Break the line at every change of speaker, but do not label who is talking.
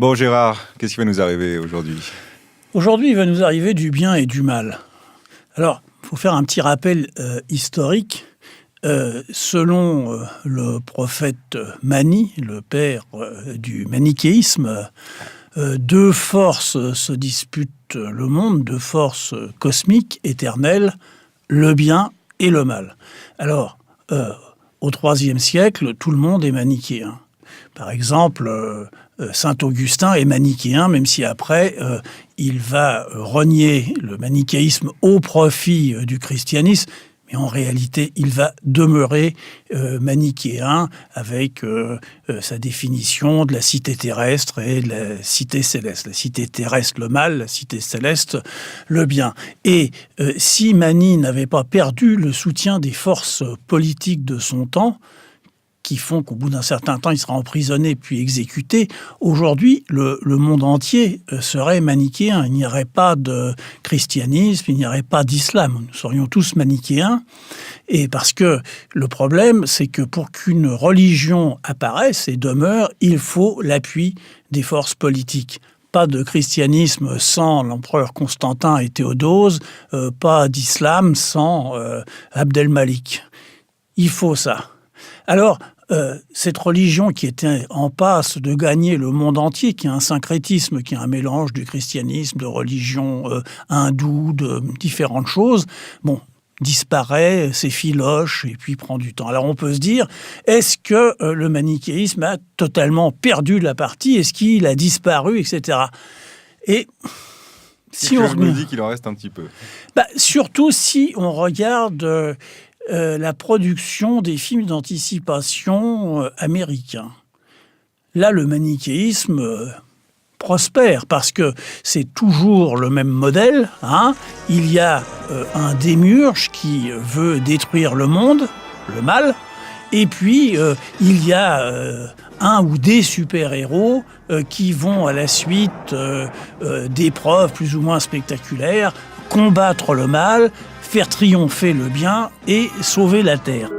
Bon Gérard, qu'est-ce qui va nous arriver aujourd'hui ?
Aujourd'hui, il va nous arriver du bien et du mal. Alors, il faut faire un petit rappel historique. Selon le prophète Mani, le père du manichéisme, deux forces se disputent le monde, deux forces cosmiques, éternelles, le bien et le mal. Alors, au IIIe siècle, tout le monde est manichéen. Par exemple, saint Augustin est manichéen, même si après, il va renier le manichéisme au profit du christianisme. Mais en réalité, il va demeurer manichéen avec sa définition de la cité terrestre et de la cité céleste. La cité terrestre, le mal, la cité céleste, le bien. Et si Mani n'avait pas perdu le soutien des forces politiques de son temps, qui font qu'au bout d'un certain temps, il sera emprisonné puis exécuté. Aujourd'hui, le monde entier serait manichéen. Il n'y aurait pas de christianisme, il n'y aurait pas d'islam. Nous serions tous manichéens. Et parce que le problème, c'est que pour qu'une religion apparaisse et demeure, il faut l'appui des forces politiques. Pas de christianisme sans l'empereur Constantin et Théodose, pas d'islam sans Abdel-Malik. Il faut ça. Alors, cette religion qui était en passe de gagner le monde entier, qui est un syncrétisme, qui est un mélange du christianisme, de religion hindoue, de différentes choses, disparaît, s'effiloche et puis prend du temps. Alors on peut se dire, est-ce que le manichéisme a totalement perdu la partie ? Est-ce qu'il a disparu, etc. Et
si on me dit qu'il en reste un petit peu.
Surtout si on regarde la production des films d'anticipation américains. Là, le manichéisme prospère parce que c'est toujours le même modèle. Il y a un démiurge qui veut détruire le monde, le mal, et puis il y a un ou des super-héros qui vont à la suite d'épreuves plus ou moins spectaculaires combattre le mal, faire triompher le bien et sauver la terre.